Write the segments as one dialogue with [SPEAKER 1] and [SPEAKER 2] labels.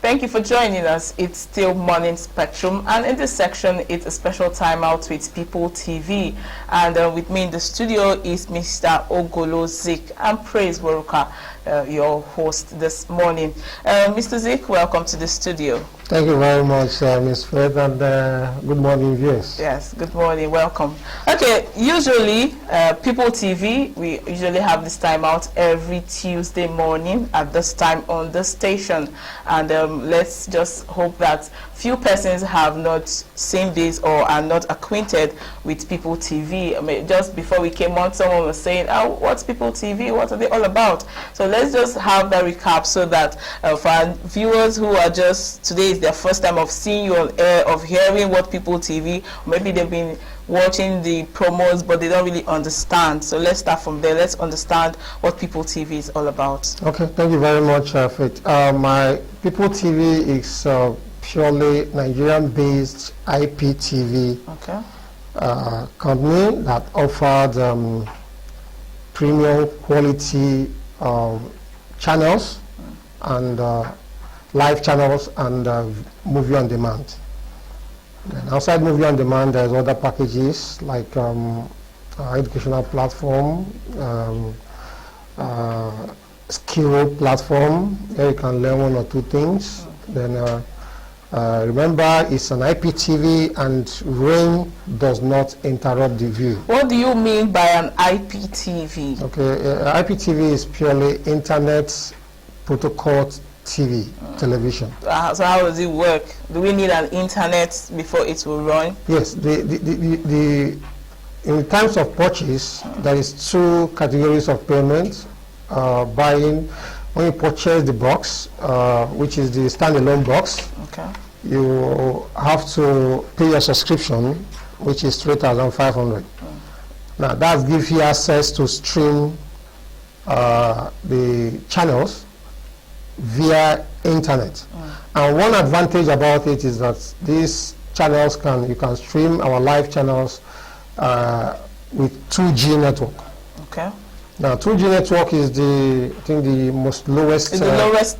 [SPEAKER 1] Thank you for joining us. It's still Morning Spectrum, and in this section, it's a special time out with Pipul TV. And with me in the studio is Mr. Ogolo Zik, and Praise Waruka, your host this morning. Mr. Zik, welcome to the studio.
[SPEAKER 2] Thank you very much, Ms. Fred, and good morning, viewers.
[SPEAKER 1] Yes, good morning, welcome. Okay, usually, Pipul TV, we usually have this time out every Tuesday morning at this time on the station. And let's just hope that few persons have not seen this or are not acquainted with Pipul TV. I mean, just before we came on, someone was saying, oh, what's Pipul TV? What are they all about? So let's just have that recap so that for our viewers who are just, today is their first time of seeing you on air, of hearing what Pipul TV, maybe they've been watching the promos but they don't really understand. So let's start from there. Let's understand what Pipul TV is all about.
[SPEAKER 2] Okay, thank you very much, Faith. My Pipul TV is purely Nigerian-based IPTV company that offered premium quality channels and live channels and movie on demand. And outside movie on demand, there's other packages like educational platform, skill platform, where you can learn one or two things. Then remember, it's an IPTV and rain does not interrupt the view.
[SPEAKER 1] What do you mean by an IPTV?
[SPEAKER 2] Okay, IPTV is purely Internet Protocol TV, television.
[SPEAKER 1] So how does it work? Do we need an internet before it will run?
[SPEAKER 2] Yes, in terms of purchase, there is two categories of payment. Buying, when you purchase the box, which is the standalone box, you have to pay your subscription, which is 3,500. Now that gives you access to stream the channels via internet. And one advantage about it is that these channels you can stream our live channels with 2G network.
[SPEAKER 1] Okay.
[SPEAKER 2] Now 2G network is the most lowest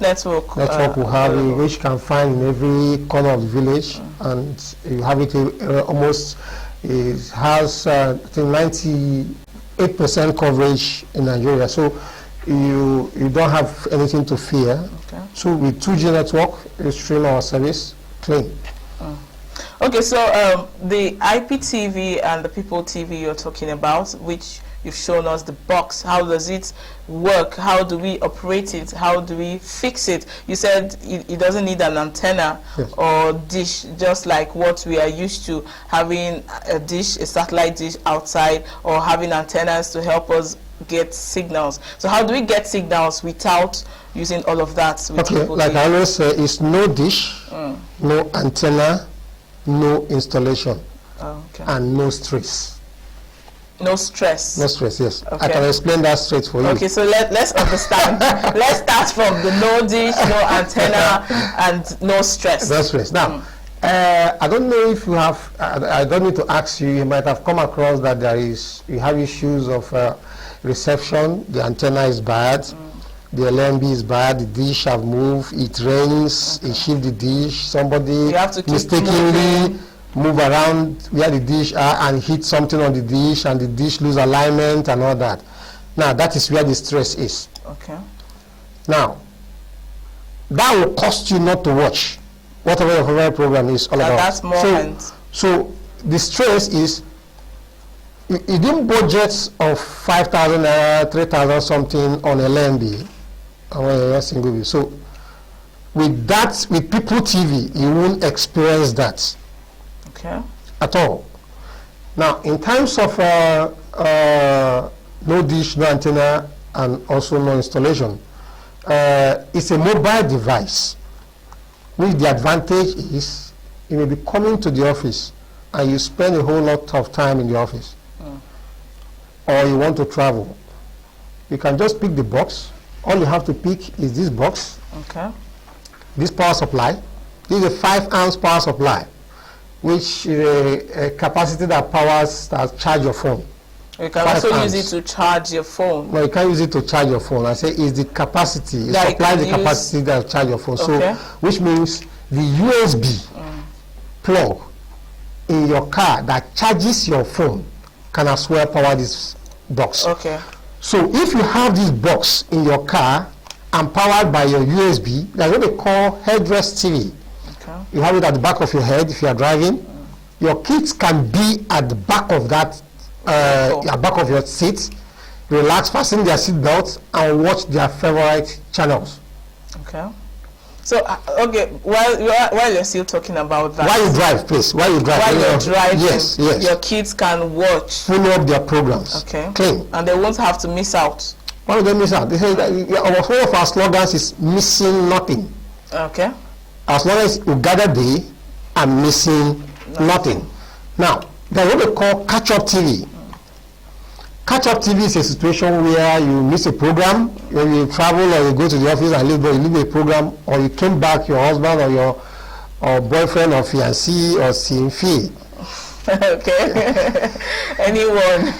[SPEAKER 1] network
[SPEAKER 2] we have, which you can find in every corner of the village, and you have it almost. It has I think 98% coverage in Nigeria. So you don't have anything to fear. So with 2G network, you stream our service clean.
[SPEAKER 1] Okay, so the IPTV and the Pipul TV you're talking about, which you've shown us the box, how does it work? How do we operate it? How do we fix it? You said it doesn't need an antenna or dish, just like what we are used to, having a dish, a satellite dish outside, or having antennas to help us get signals. So how do we get signals without using all of that?
[SPEAKER 2] Okay, like I always say, it's no dish, no antenna, no installation, and no stress.
[SPEAKER 1] No stress.
[SPEAKER 2] No stress, yes. Okay. I can explain that straight for you.
[SPEAKER 1] Okay, so let's understand. Let's start from the no dish, no antenna, and no stress.
[SPEAKER 2] No stress. Now, I don't know if you have, I don't need to ask you, you might have come across that you have issues of reception, the antenna is bad, the LMB is bad, the dish have moved, it rains, it shifts the dish, somebody mistakenly move around where the dish are and hit something on the dish, and the dish lose alignment and all that. Now that is where the stress is.
[SPEAKER 1] Okay.
[SPEAKER 2] Now that will cost you not to watch whatever your favorite program is all about.
[SPEAKER 1] That's more.
[SPEAKER 2] So the stress is you didn't budget of 5,000 naira, 3,000 something on LMB on a single view. So with that, with Pipul TV, you won't experience that.
[SPEAKER 1] Okay.
[SPEAKER 2] At all. Now, in terms of no dish, no antenna, and also no installation, it's a mobile device, which the advantage is you may be coming to the office and you spend a whole lot of time in the office, or you want to travel. You can just pick the box. All you have to pick is this box, this power supply. This is a 5-amp power supply, which is a capacity that charge your phone.
[SPEAKER 1] You can also use it to charge your phone.
[SPEAKER 2] No, you can't use it to charge your phone. I say it's the capacity. It
[SPEAKER 1] That
[SPEAKER 2] supplies the capacity that will charge your phone.
[SPEAKER 1] Okay.
[SPEAKER 2] So, which means the USB plug in your car that charges your phone can as well power this box.
[SPEAKER 1] Okay.
[SPEAKER 2] So if you have this box in your car and powered by your USB, that's what they call headrest TV.
[SPEAKER 1] Okay.
[SPEAKER 2] You have it at the back of your head if you are driving. Your kids can be at the back of that, back of your seat, relax, fasten their seat belts, and watch their favorite channels.
[SPEAKER 1] Okay. So, okay, while you're still talking about that.
[SPEAKER 2] While you drive, please. While you drive.
[SPEAKER 1] While you're driving,
[SPEAKER 2] yes.
[SPEAKER 1] your kids can watch.
[SPEAKER 2] Follow up their programs.
[SPEAKER 1] Okay.
[SPEAKER 2] Clean.
[SPEAKER 1] And they won't have to miss out.
[SPEAKER 2] Why would they miss out? They say that one of our slogans is missing nothing.
[SPEAKER 1] Okay.
[SPEAKER 2] As long as you gather there and missing nothing. Now, there's what they call catch-up TV. Catch-up TV is a situation where you miss a program when you travel or you go to the office and you leave a program, or you came back, your husband or your boyfriend or fiancé or CMFI.
[SPEAKER 1] Okay. Anyone.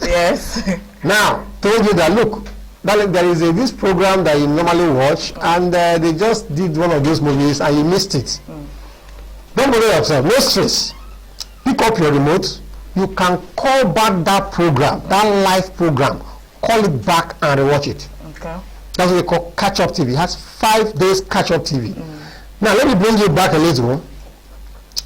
[SPEAKER 1] Yes.
[SPEAKER 2] Now, told you that, look, there is this program that you normally watch, and they just did one of those movies and you missed it. Don't bother yourself, no stress. Pick up your remote. You can call back that program, that live program, call it back and rewatch it.
[SPEAKER 1] Okay.
[SPEAKER 2] That's what they call catch-up TV. It has 5 days catch-up TV. Now, let me bring you back a little.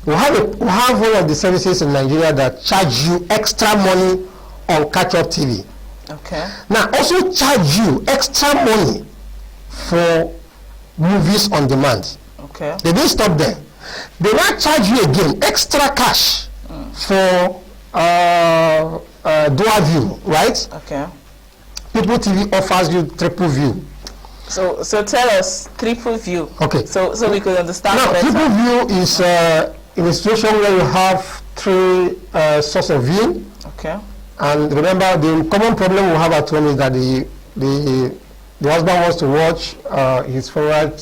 [SPEAKER 2] We have one of the services in Nigeria that charge you extra money on catch-up TV.
[SPEAKER 1] Okay.
[SPEAKER 2] Now, also charge you extra money for movies on demand.
[SPEAKER 1] Okay.
[SPEAKER 2] They didn't stop there. They now charge you again extra cash for dual view, right?
[SPEAKER 1] Okay.
[SPEAKER 2] Pipul TV offers you triple view.
[SPEAKER 1] So tell us triple view.
[SPEAKER 2] Okay.
[SPEAKER 1] So we could understand
[SPEAKER 2] Now,
[SPEAKER 1] better.
[SPEAKER 2] triple view is in a situation where you have 3 sources of view.
[SPEAKER 1] Okay.
[SPEAKER 2] And remember, the common problem we have at home is that the husband wants to watch his favorite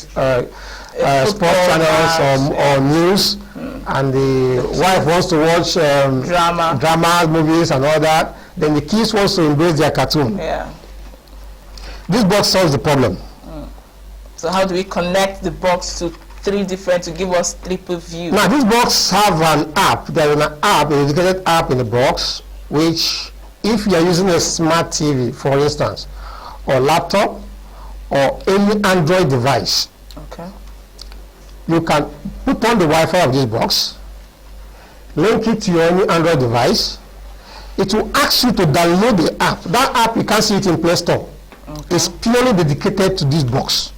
[SPEAKER 2] sports channels or news, and the wife wants to watch drama movies and all that. Then the kids wants to embrace their cartoon.
[SPEAKER 1] Yeah.
[SPEAKER 2] This box solves the problem.
[SPEAKER 1] So how do we connect the box to 3 different to give us triple view?
[SPEAKER 2] Now, this box have an app. There is an app, a dedicated app in the box, which if you are using a smart TV, for instance, or laptop, or any Android device,
[SPEAKER 1] okay,
[SPEAKER 2] you can put on the Wi-Fi of this box, link it to your any Android device. It will ask you to download the app. That app, you can't see it in Play Store. Okay. It's purely dedicated to this box.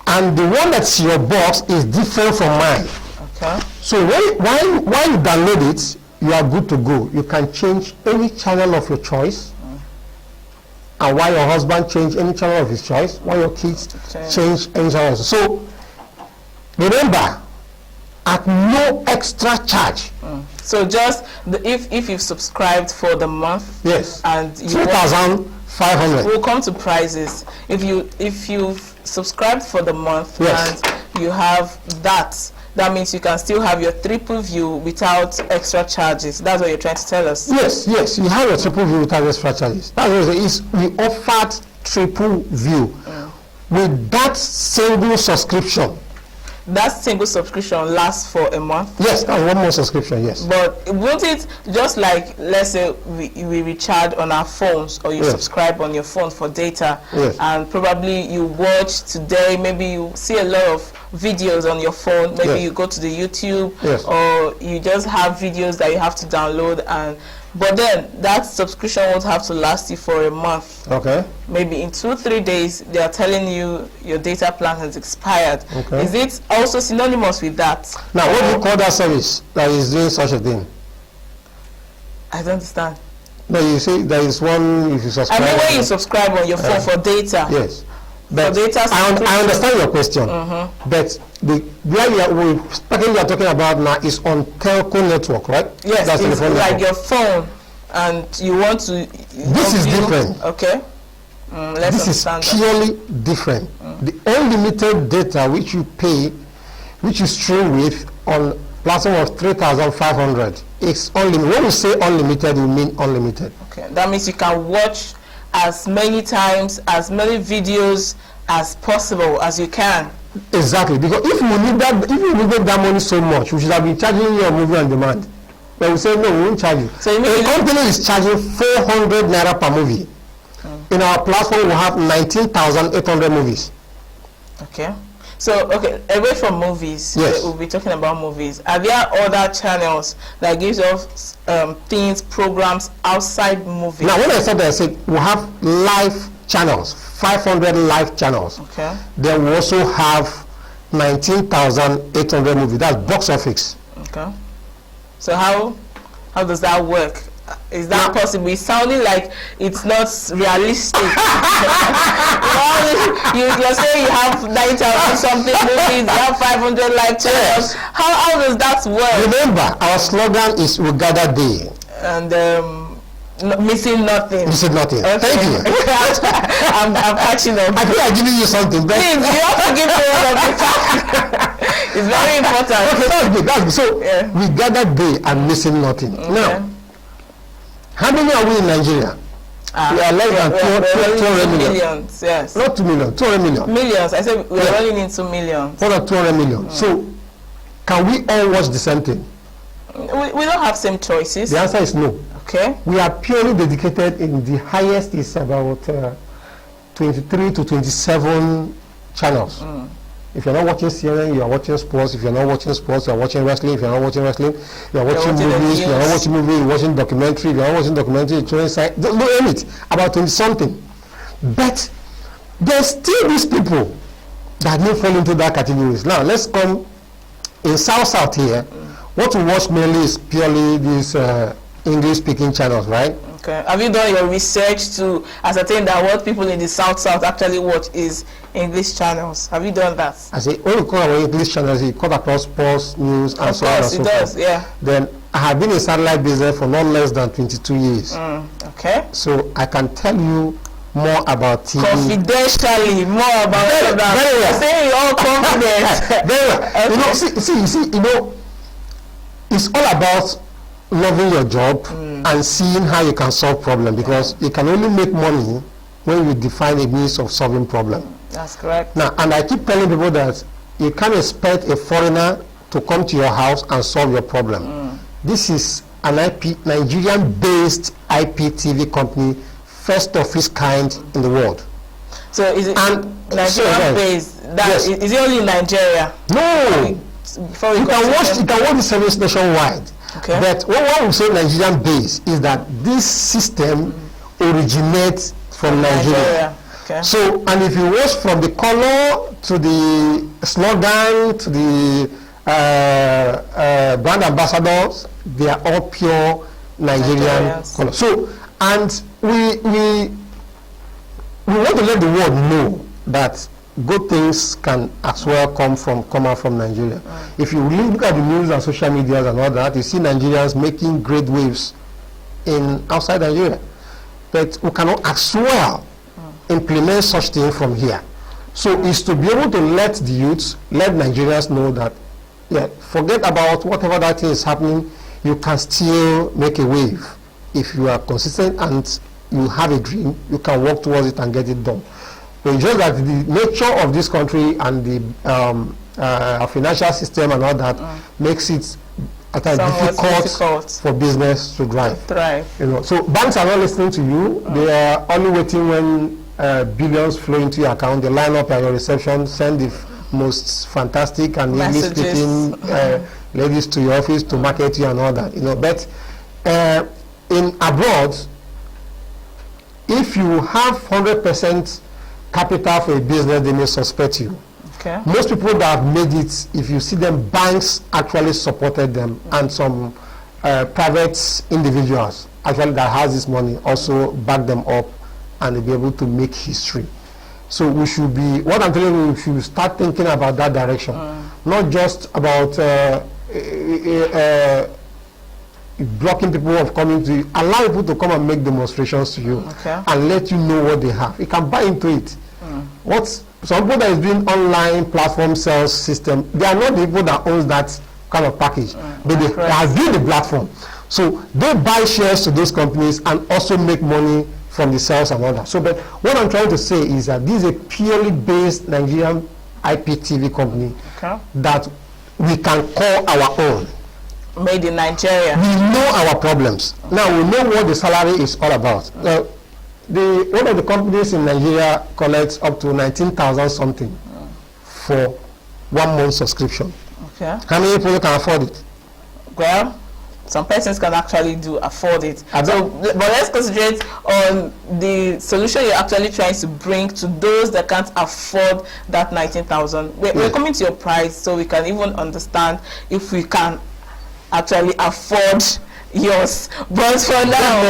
[SPEAKER 2] And the one that's your box is different from mine.
[SPEAKER 1] Okay.
[SPEAKER 2] So while you download it, you are good to go. You can change any channel of your choice. And while your husband change any channel of his choice, while your kids change any channel. So remember, at no extra charge.
[SPEAKER 1] So just if you've subscribed for the month,
[SPEAKER 2] yes,
[SPEAKER 1] and you
[SPEAKER 2] 3,500.
[SPEAKER 1] We'll come to prices. If you've subscribed for the month, yes, and you have that means you can still have your triple view without extra charges. That's what you're trying to tell us.
[SPEAKER 2] Yes, you have your triple view without extra charges. That's what it is. We offered triple view with that single subscription.
[SPEAKER 1] That single subscription lasts for a month?
[SPEAKER 2] Yes, that's one more subscription, yes.
[SPEAKER 1] But won't it, just like, let's say we recharge on our phones, or you subscribe on your phone for data, and probably you watch today, maybe you see a lot of videos on your phone, maybe you go to the YouTube, or you just have videos that you have to download, but then that subscription won't have to last you for a month.
[SPEAKER 2] Okay.
[SPEAKER 1] Maybe in 2-3 days they are telling you your data plan has expired.
[SPEAKER 2] Okay.
[SPEAKER 1] Is it also synonymous with that?
[SPEAKER 2] Now, what do you call that service that is doing such a thing?
[SPEAKER 1] I don't understand.
[SPEAKER 2] No, you see there is one if you subscribe.
[SPEAKER 1] I mean, when you subscribe on your phone for data.
[SPEAKER 2] Yes. But
[SPEAKER 1] for data
[SPEAKER 2] I understand your question. But the package you are talking about now is on telco network, right?
[SPEAKER 1] Yes,
[SPEAKER 2] that's
[SPEAKER 1] it's like
[SPEAKER 2] network.
[SPEAKER 1] your phone, and you want to.
[SPEAKER 2] This is different.
[SPEAKER 1] Okay. Let's
[SPEAKER 2] this
[SPEAKER 1] understand
[SPEAKER 2] is purely different. The unlimited data which you pay, which you stream with on platform of 3,500, It's unlimited. When we say unlimited, we mean unlimited.
[SPEAKER 1] Okay, that means you can watch as many times, as many videos as possible as you can.
[SPEAKER 2] Exactly, because if you need that, if you needed that money so much, we should have been charging you a movie on demand. But we say no, we won't charge you. So the company is charging 400 naira per movie. In our platform, we have 19,800 movies.
[SPEAKER 1] Okay. So, okay, away from movies,
[SPEAKER 2] yes,
[SPEAKER 1] we'll be talking about movies. Are there other channels that gives us things, programs outside movies?
[SPEAKER 2] Now, when I said that, I said we have live channels, 500 live channels.
[SPEAKER 1] Okay.
[SPEAKER 2] Then we also have 19,800 movies. That's box office.
[SPEAKER 1] Okay. So how does that work? Is that possible? It's sounding like it's not realistic. You're saying you have 9,000 something movies, you have 500 live channels. How does that work?
[SPEAKER 2] Remember, our slogan is "We gather day."
[SPEAKER 1] And missing nothing.
[SPEAKER 2] Missing nothing.
[SPEAKER 1] Okay.
[SPEAKER 2] Thank you.
[SPEAKER 1] I'm catching up.
[SPEAKER 2] I think I'm giving you something.
[SPEAKER 1] Please, you have to give me one of the facts. It's very important.
[SPEAKER 2] Okay, that's good. That's good. So we gather day and missing nothing. Okay. Now, how many are we in Nigeria? We are less than 200 million.
[SPEAKER 1] Millions, yes.
[SPEAKER 2] Not 2 million, 200 million.
[SPEAKER 1] Millions. I said we are running into millions.
[SPEAKER 2] More than 200 million. So, can we all watch the same thing?
[SPEAKER 1] We don't have same choices.
[SPEAKER 2] The answer is no.
[SPEAKER 1] Okay.
[SPEAKER 2] We are purely dedicated. In the highest is about 23 to 27 channels. If you're not watching CNN, you are watching sports. If you're not watching sports, you are watching wrestling. If you're not watching wrestling, you are watching movies. If you're not watching movies, you're watching documentary. If you're not watching documentary, you're showing science. Don't know it. About 20 something. But there's still these people that don't fall into that categories. Now let's come in South here. What we watch mainly is purely these English-speaking channels, right?
[SPEAKER 1] Okay. Have you done your research to ascertain that what people in the South actually watch is English channels? Have you done that?
[SPEAKER 2] I say, when you call our English channels, you cut across sports, news, and so on and so forth. Of course, it does, yeah. Then I have been in satellite business for not less than 22 years.
[SPEAKER 1] Okay.
[SPEAKER 2] So I can tell you more about TV.
[SPEAKER 1] Confidentially, more about that.
[SPEAKER 2] Very well.
[SPEAKER 1] Saying you're all confident.
[SPEAKER 2] Very well. Okay. You see, it's all about loving your job and seeing how you can solve problems, because you can only make money when you define a means of solving problem.
[SPEAKER 1] That's correct.
[SPEAKER 2] Now, and I keep telling people that you can't expect a foreigner to come to your house and solve your problem. This is an Nigerian-based IPTV company, first of its kind in the world.
[SPEAKER 1] So is it Nigerian-based?
[SPEAKER 2] Yes.
[SPEAKER 1] Is it only in Nigeria?
[SPEAKER 2] No. You can watch the service nationwide. Okay. But what we say Nigerian base is that this system originates from Nigeria. Okay. So, and if you watch from the color to the slogan to the brand ambassadors, they are all pure Nigerian color. So, and we want to let the world know that good things can as well come out from Nigeria. If you look at the news and social media and all that, you see Nigerians making great waves outside Nigeria. But we cannot as well implement such things from here. So it's to be able to let the youths, let Nigerians know that, forget about whatever that thing is happening, you can still make a wave. If you are consistent and you have a dream, you can work towards it and get it done. But just that the nature of this country and the financial system and all that makes it difficult for business to thrive. So banks are not listening to you. They are only waiting when billions flow into your account. They line up at your reception, send the most fantastic and English-speaking ladies to your office to market you and all that. But in abroad, if you have 100% capital for a business, they may suspect you. Okay. Most people that have made it, if you see them, banks actually supported them, and some private individuals actually that has this money also back them up, and they'll be able to make history. So we should be, what I'm telling you, we should start thinking about that direction, not just about blocking people from coming to you. Allow people to come and make demonstrations to you, and let you know what they have. You can buy into it. Some people that is doing online platform sales system, they are not the people that owns that kind of package. But they have built the platform. So they buy shares to those companies and also make money from the sales and all that. So, but what I'm trying to say is that this is a purely based Nigerian IPTV company that we can call our own.
[SPEAKER 1] Made in Nigeria.
[SPEAKER 2] We know our problems. Now we know what the salary is all about. Now, one of the companies in Nigeria collects up to 19,000 something for 1 month subscription.
[SPEAKER 1] Okay.
[SPEAKER 2] How many people can afford it?
[SPEAKER 1] Well, some persons can actually afford it. So, but let's concentrate on the solution you're actually trying to bring to those that can't afford that 19,000. We're coming to your price so we can even understand if we can actually afford yours. But for now,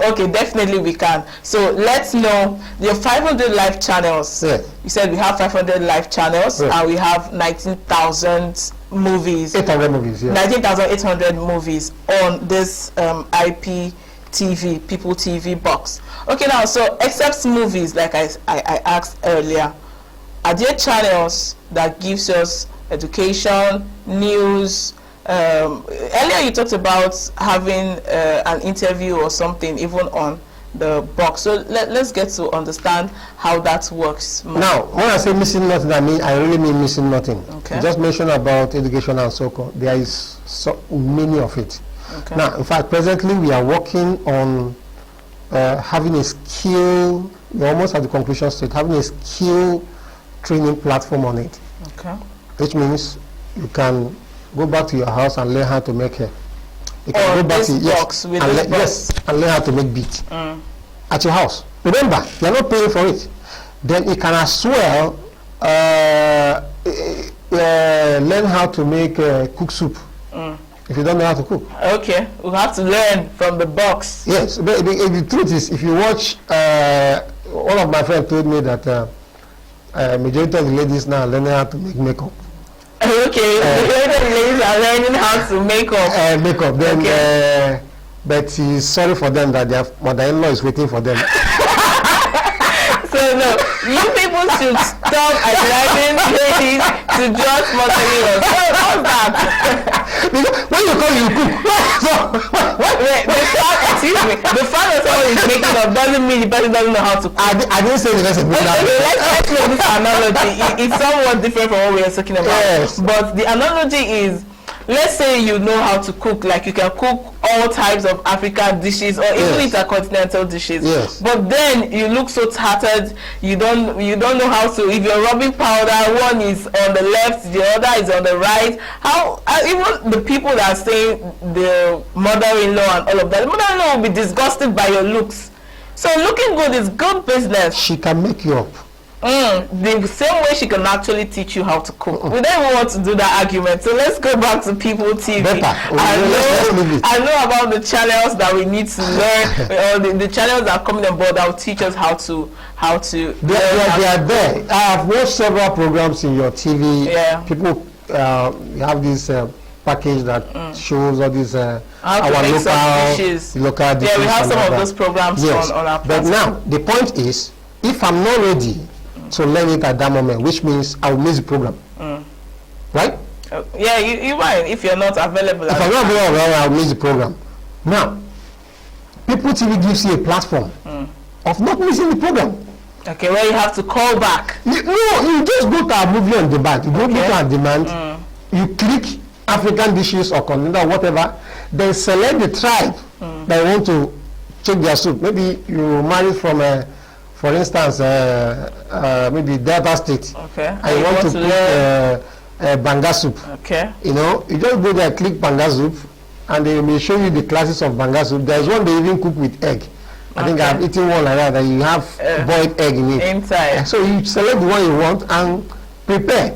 [SPEAKER 1] okay, definitely we can. So let's know your 500 live channels. You said we have 500 live channels and we have 19,000 movies. 800 movies, 19,800 movies on this IPTV, Pipul TV box. Okay, now, so except movies, like I asked earlier, are there channels that gives us education, news? Earlier you talked about having an interview or something even on the box. So let's get to understand how that works more. Now,
[SPEAKER 2] when I say missing nothing, I really mean missing nothing. Okay. You just mentioned about education and so on. There is so many of it. Okay. Now, in fact, presently we are working on having a skill, we're almost at the conclusion stage, having a skill training platform on it. Okay. Which means you can go back to your house and learn how to make hair. You can go back to and learn how to make beads at your house. Remember, you're not paying for it. Then you can as well learn how to make cook soup if you don't know how to cook.
[SPEAKER 1] Okay, we have to learn from the box.
[SPEAKER 2] Yes, but the truth is, if you watch, one of my friends told me that majority of the ladies now are learning how to make makeup.
[SPEAKER 1] Okay, the ladies are learning how to make up.
[SPEAKER 2] Then, but he's sorry for them that their mother-in-law is waiting for them.
[SPEAKER 1] So no, you people should stop advising ladies to just mother-in-law. How's that?
[SPEAKER 2] Because when you call you cook.
[SPEAKER 1] The fact that someone is making up doesn't mean the person doesn't know how to cook.
[SPEAKER 2] I didn't say the person.
[SPEAKER 1] Okay, let's make this analogy. It's somewhat different from what we are talking about. Yes. But the analogy is, let's say you know how to cook, like you can cook all types of African dishes or even intercontinental dishes. Yes. But then you look so tattered, you don't know how to, if you're rubbing powder, one is on the left, the other is on the right. How even the people that are saying the mother-in-law and all of that, the mother-in-law will be disgusted by your looks. So looking good is good business.
[SPEAKER 2] She can make you up.
[SPEAKER 1] The same way she can actually teach you how to cook. We don't even want to do that argument. So let's go back to Pipul TV. I know about the channels that we need to learn, or the channels that are coming on board that will teach us how to
[SPEAKER 2] They are there. I have watched several programs in your TV. Yeah. People have this package that shows all these our local dishes.
[SPEAKER 1] Yeah, we have some of those programs on our platform.
[SPEAKER 2] But now the point is, if I'm not ready to learn it at that moment, which means I will miss the program. Right?
[SPEAKER 1] Yeah, you might if you're not available.
[SPEAKER 2] If I'm not available, I will miss the program. Now, Pipul TV gives you a platform of not missing the program.
[SPEAKER 1] Okay, where you have to call back.
[SPEAKER 2] You just go to our movie on demand. You go to our demand, you click African dishes or continental, whatever, then select the tribe that you want to check their soup. Maybe you married from for instance, maybe Delta State.
[SPEAKER 1] Okay.
[SPEAKER 2] And you want to cook banga soup.
[SPEAKER 1] Okay.
[SPEAKER 2] You know, you just go there, click banga soup, and they may show you the classes of banga soup. There's one they even cook with egg. I think I've eaten one like that. You have boiled egg in it.
[SPEAKER 1] Inside.
[SPEAKER 2] So you select the one you want and prepare.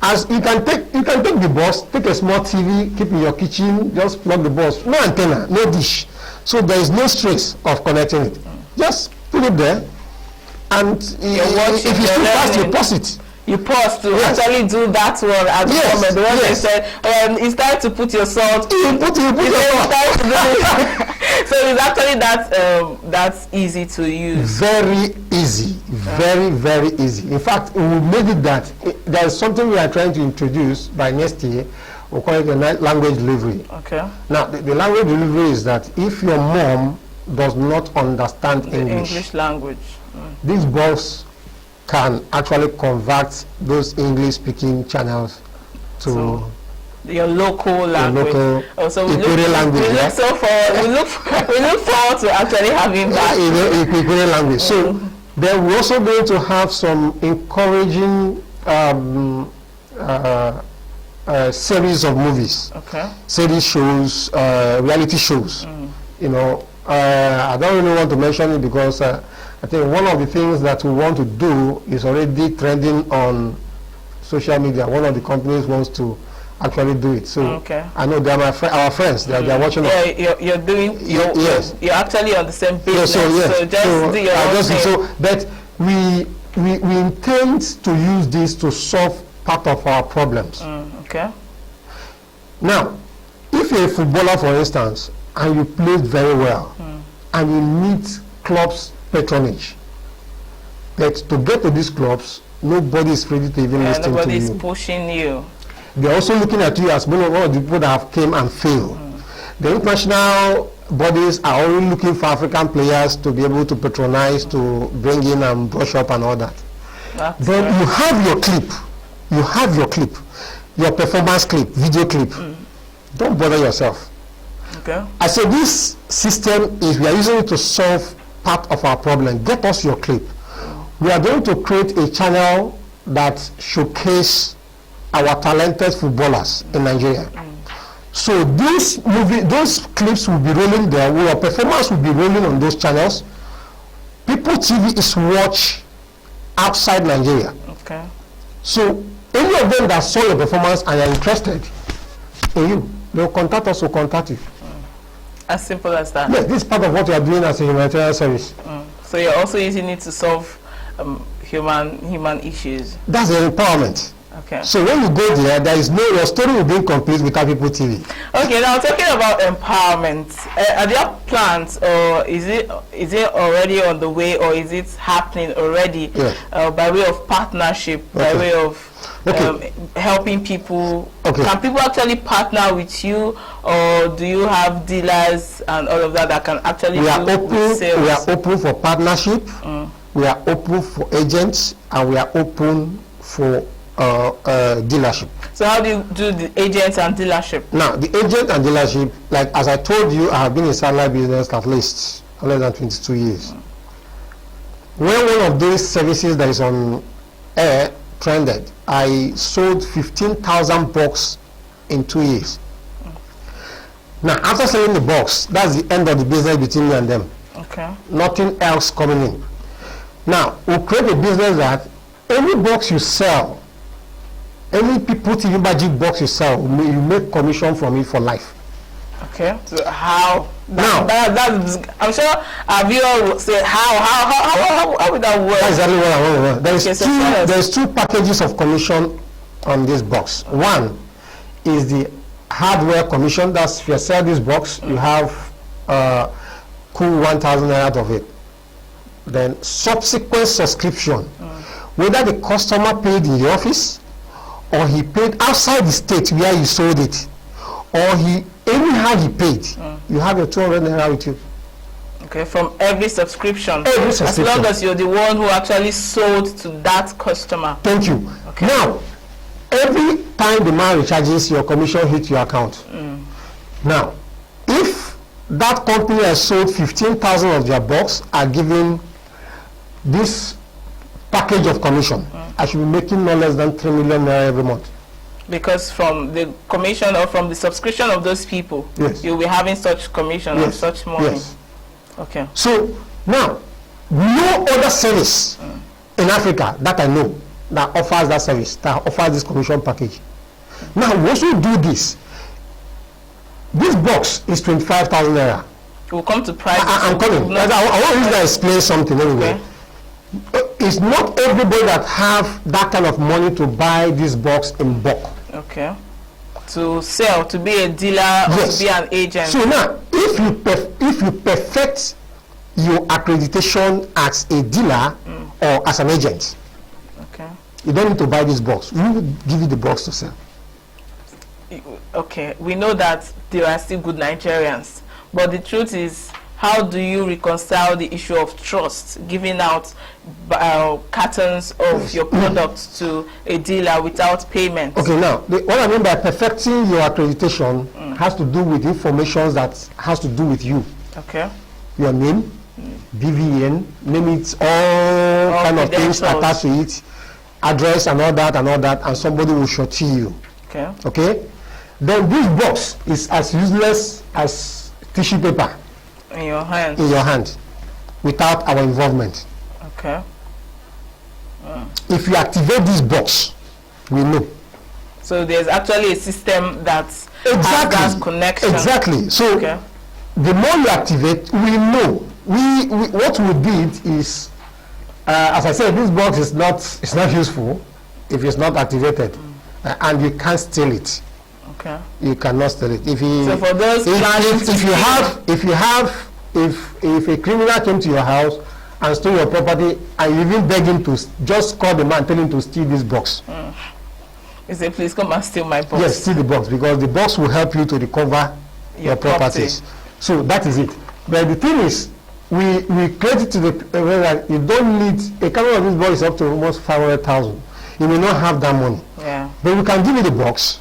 [SPEAKER 2] As you can take the box, take a small TV, keep in your kitchen, just plug the box. No antenna, no dish. So there is no stress of connecting it. Just put it there. And if you still fast, you pause it.
[SPEAKER 1] You pause to actually do that one at the moment. The one they said, it's time to put your salt.
[SPEAKER 2] You put your salt.
[SPEAKER 1] So it's actually that's easy to use.
[SPEAKER 2] Very easy. Very, very easy. In fact, we made it that there is something we are trying to introduce by next year, we call it a language delivery.
[SPEAKER 1] Okay.
[SPEAKER 2] Now, the language delivery is that if your mom does not understand
[SPEAKER 1] The English language.
[SPEAKER 2] this box can actually convert those English-speaking channels to
[SPEAKER 1] your local language.
[SPEAKER 2] Local
[SPEAKER 1] we look forward to actually having that.
[SPEAKER 2] Equatorial language. So then we're also going to have some encouraging series of movies, series shows, reality shows. You know, I don't really want to mention it because I think one of the things that we want to do is already trending on social media. One of the companies wants to actually do it. So I know they are our friends. They are watching.
[SPEAKER 1] Yeah, you're doing.
[SPEAKER 2] Yes.
[SPEAKER 1] You're actually on the same business.
[SPEAKER 2] Yes,
[SPEAKER 1] so just do your own thing.
[SPEAKER 2] But we intend to use this to solve part of our problems.
[SPEAKER 1] Okay.
[SPEAKER 2] Now, if you're a footballer, for instance, and you played very well, and you need clubs patronage, but to get to these clubs, nobody is ready to even listen to you.
[SPEAKER 1] Nobody is pushing you.
[SPEAKER 2] They're also looking at you as one of the people that have came and failed. The international bodies are only looking for African players to be able to patronize, to bring in and brush up and all that. Then you have your clip. You have your clip, your performance clip, video clip. Don't bother yourself.
[SPEAKER 1] Okay.
[SPEAKER 2] I said this system is we are using it to solve part of our problem. Get us your clip. We are going to create a channel that showcase our talented footballers in Nigeria. So those clips will be rolling there. Our performance will be rolling on those channels. Pipul TV is watched outside Nigeria.
[SPEAKER 1] Okay.
[SPEAKER 2] So any of them that saw your performance and are interested in you, they will contact us or contact you.
[SPEAKER 1] As simple as that.
[SPEAKER 2] Yes, this is part of what we are doing as a humanitarian service.
[SPEAKER 1] So you're also using it to solve human issues.
[SPEAKER 2] That's the empowerment.
[SPEAKER 1] Okay.
[SPEAKER 2] So when you go there, your story will be incomplete without Pipul TV.
[SPEAKER 1] Okay, now talking about empowerment, are there plans, or is it already on the way, or is it happening already? By way of partnership, by way of helping people? Can people actually partner with you, or do you have dealers and all of that can actually
[SPEAKER 2] We are open for partnership. We are open for agents, and we are open for dealership.
[SPEAKER 1] So how do you do the agents and dealership? Now,
[SPEAKER 2] the agent and dealership, like as I told you, I have been in satellite business at least less than 22 years. When one of those services that is on air trended, I sold 15,000 box in 2 years. Now, after selling the box, that's the end of the business between me and them.
[SPEAKER 1] Okay.
[SPEAKER 2] Nothing else coming in. Now, we'll create a business that any box you sell, any Pipul TV magic box you sell, you make commission from it for life.
[SPEAKER 1] Okay. So how? That's I'm sure our viewer will say how would that work?
[SPEAKER 2] That's exactly what I want to know. There's two packages of commission on this box. One is the hardware commission. That's if you sell this box, you have cool 1,000 out of it. Then subsequent subscription, whether the customer paid in the office or he paid outside the state where you sold it, or anyhow he paid, you have your 200 naira with you.
[SPEAKER 1] Okay, from every subscription.
[SPEAKER 2] As
[SPEAKER 1] long as you're the one who actually sold to that customer.
[SPEAKER 2] Thank you. Okay. Now, every time the man recharges, your commission hits your account. Now, if that company has sold 15,000 of their box, are giving this package of commission, I should be making no less than 3 million naira every month.
[SPEAKER 1] Because from the commission or from the subscription of those people, you'll be having such commission and such money.
[SPEAKER 2] Yes.
[SPEAKER 1] Okay.
[SPEAKER 2] So now, no other service in Africa that I know that offers that service, that offers this commission package. Now, once we do this, this box is 25,000 naira.
[SPEAKER 1] We'll come to price.
[SPEAKER 2] I'm coming. I want you to explain something anyway.
[SPEAKER 1] Okay.
[SPEAKER 2] It's not everybody that have that kind of money to buy this box in bulk.
[SPEAKER 1] Okay. To sell, to be a dealer, or to be an agent.
[SPEAKER 2] So now, if you perfect your accreditation as a dealer or as an agent, you don't need to buy this box. We will give you the box to sell.
[SPEAKER 1] okay, we know that there are still good Nigerians, but the truth is, how do you reconcile the issue of trust, giving out cartons of your products to a dealer without payment?
[SPEAKER 2] Okay, now, what I mean by perfecting your accreditation has to do with information that has to do with you.
[SPEAKER 1] Okay.
[SPEAKER 2] Your name, BVN, name it, all kind of things attached to it, address and all that, and somebody will show to you.
[SPEAKER 1] Okay.
[SPEAKER 2] Okay? Then this box is as useless as tissue paper.
[SPEAKER 1] In your hand.
[SPEAKER 2] In your hand, without our involvement.
[SPEAKER 1] Okay.
[SPEAKER 2] If you activate this box, we know.
[SPEAKER 1] So there's actually a system that has that connection.
[SPEAKER 2] Exactly. So the more you activate, we know. What we did is, as I said, this box is not useful if it's not activated, and you can't steal it. Okay. You cannot steal it. If
[SPEAKER 1] for those
[SPEAKER 2] if a criminal came to your house and stole your property, and you even beg him to just call the man, tell him to steal this box.
[SPEAKER 1] He said, please come and steal my box.
[SPEAKER 2] Yes, steal the box, because the box will help you to recover your properties. So that is it. But the thing is, we create it to the that you don't need a camera of this box is up to almost 500,000. You may not have that money. Yeah. But we can give you the box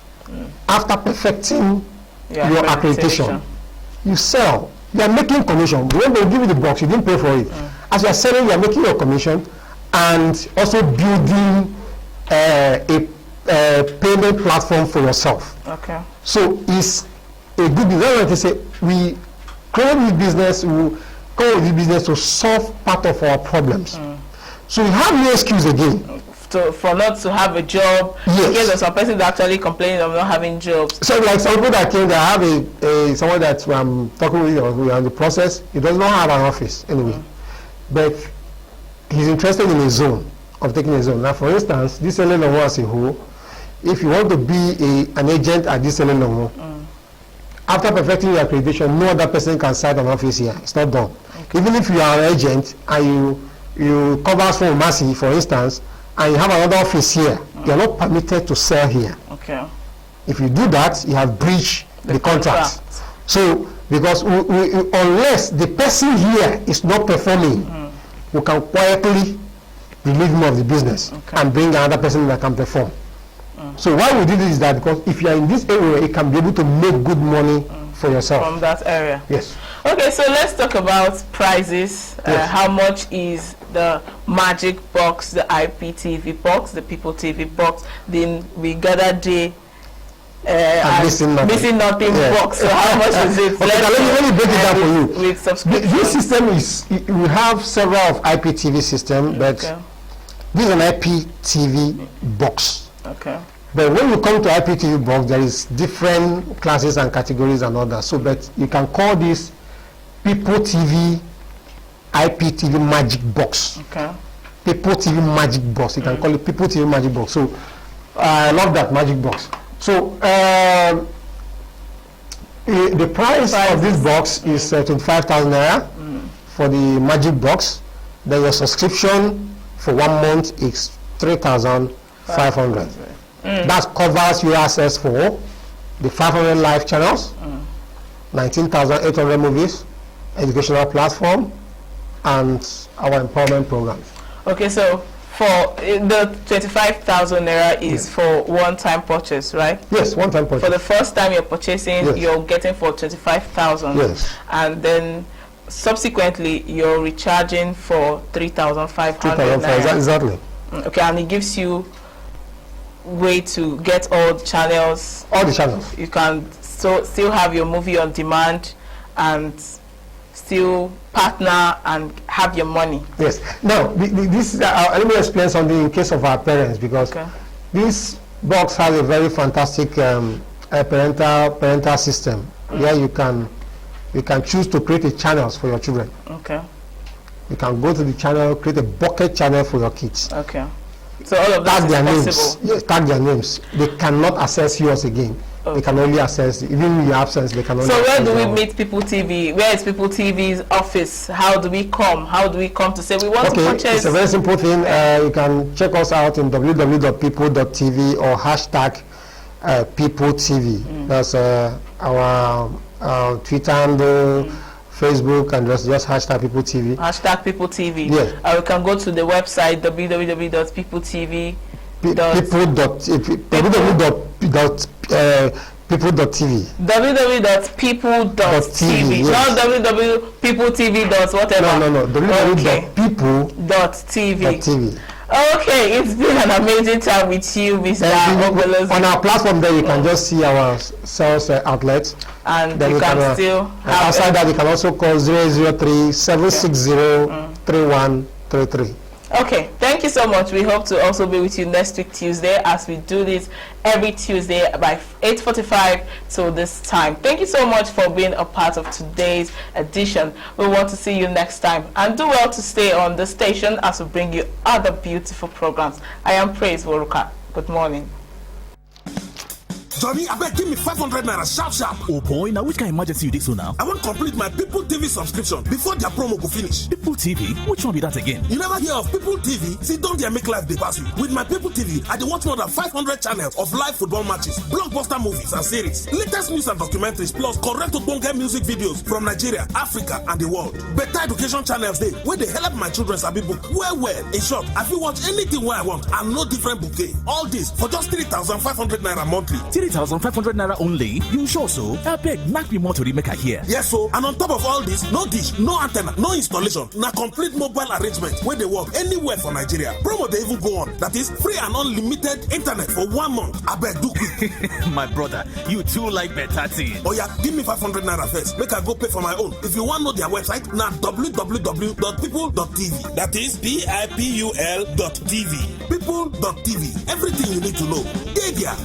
[SPEAKER 2] after perfecting your accreditation. You sell. You are making commission. When they give you the box, you didn't pay for it. As you are selling, you are making your commission and also building a payment platform for yourself. Okay. So it's a good design. Like I say, we create this business, we go with this business to solve part of our problems. So we have no excuse again.
[SPEAKER 1] For not to have a job. Yes. Because there's some person that actually complaining of not having jobs.
[SPEAKER 2] So like some people that came, they have someone that I'm talking with, or we are in the process. He does not have an office anyway, but he's interested in a zone of taking a zone. Now, for instance, this level as a whole, if you want to be an agent at this level, after perfecting your accreditation, no other person can start an office here. It's not done. Okay. Even if you are an agent and you cover from Mercy, for instance, and you have another office here, you are not permitted to sell here. Okay. If you do that, you have breached the contract. So, because unless the person here is not performing, we can quietly relieve him of the business and bring another person that can perform. So why we did this is that because if you are in this area, you can be able to make good money for yourself.
[SPEAKER 1] From that area.
[SPEAKER 2] Yes.
[SPEAKER 1] Okay, so let's talk about prices. Yes. How much is the Magic Box, the IPTV box, the Pipul TV box, the We Gather Day
[SPEAKER 2] Missing Nothing
[SPEAKER 1] box? So how much is it?
[SPEAKER 2] Okay, let me break it down for you.
[SPEAKER 1] With subscription.
[SPEAKER 2] This system is, we have several of IPTV systems, but this is an IPTV box. Okay. But when you come to IPTV box, there is different classes and categories and all that. So, but you can call this Pipul TV IPTV Magic Box. Okay. Pipul TV Magic Box. You can call it Pipul TV Magic Box. So, I love that Magic Box. So, the price of this box is 25,000 naira for the Magic Box. Then your subscription for 1 month is 3,500. That covers your access for the 500 live channels, 19,800 movies, educational platform, and our empowerment programs. Okay,
[SPEAKER 1] so for the 25,000 naira is for one-time purchase, right?
[SPEAKER 2] Yes, one-time purchase.
[SPEAKER 1] For the first time you're purchasing, you're getting for 25,000.
[SPEAKER 2] Yes.
[SPEAKER 1] And then subsequently you're recharging for 3,500 naira.
[SPEAKER 2] Exactly.
[SPEAKER 1] Okay, and it gives you way to get all the channels.
[SPEAKER 2] All the channels.
[SPEAKER 1] You can still have your movie on demand and still partner and have your money.
[SPEAKER 2] Yes. Now, this let me explain something in case of our parents, because this box has a very fantastic parental system where you can choose to create a channels for your children. Okay. You can go to the channel, create a bucket channel for your kids. Okay.
[SPEAKER 1] So all of that is possible.
[SPEAKER 2] Yes, tag their names. They cannot access yours again. They can only access, even in your absence, they can only
[SPEAKER 1] access. So where do we meet Pipul TV? Where is Pipul TV's office? How do we come? How do we come to say we want to purchase?
[SPEAKER 2] It's a very simple thing. You can check us out in www.pipul.tv or hashtag Pipul TV. That's our Twitter handle, Facebook, and just hashtag Pipul TV.
[SPEAKER 1] Hashtag Pipul TV.
[SPEAKER 2] Yeah.
[SPEAKER 1] We can go to the website www.pipultv.
[SPEAKER 2] People.tv.
[SPEAKER 1] www.people.tv.
[SPEAKER 2] Yes.
[SPEAKER 1] Not www.peopletv. Whatever.
[SPEAKER 2] No. www.people.tv.
[SPEAKER 1] Okay, it's been an amazing time with you, Mr. Ogolo.
[SPEAKER 2] On our platform there, you can just see our sales outlets.
[SPEAKER 1] And
[SPEAKER 2] then
[SPEAKER 1] you can still have
[SPEAKER 2] outside that, you can also call 003-760-3133.
[SPEAKER 1] Okay, thank you so much. We hope to also be with you next week Tuesday, as we do this every Tuesday by 8:45 till this time. Thank you so much for being a part of today's edition. We want to see you next time, and do well to stay on the station as we bring you other beautiful programs. I am Praise Woruka. Good morning.
[SPEAKER 3] Johnny, I beg, give me 500 naira sharp.
[SPEAKER 4] Oh boy, now which kind of emergency you this now?
[SPEAKER 3] I want to complete my Pipul TV subscription before their promo go finish.
[SPEAKER 4] Pipul TV? Which one be that again?
[SPEAKER 3] You never hear of Pipul TV? See, don't they make life they pass you. With my Pipul TV, I dey watch more than 500 channels of live football matches, blockbuster movies and series, latest news and documentaries, plus correct Ogbonge music videos from Nigeria, Africa, and the world. Better education channels dey where they help my children sabi book well. In short, I fit watch anything where I want and no different bouquet. All this for just 3,500 naira monthly.
[SPEAKER 4] 3,500 naira only? You sure so? I beg, knock me more to the make I hear.
[SPEAKER 3] Yes, so, and on top of all this, no dish, no antenna, no installation, na complete mobile arrangement where they work anywhere for Nigeria. Promo they even go on. That is free and unlimited internet for 1 month. I beg, do quick.
[SPEAKER 4] My brother, you too like better thing.
[SPEAKER 3] Oh yeah, give me 500 naira first. Make I go pay for my own. If you want to know their website, na www.people.tv. That is PIPUL.tv. People.tv. Everything you need to know. Dey there.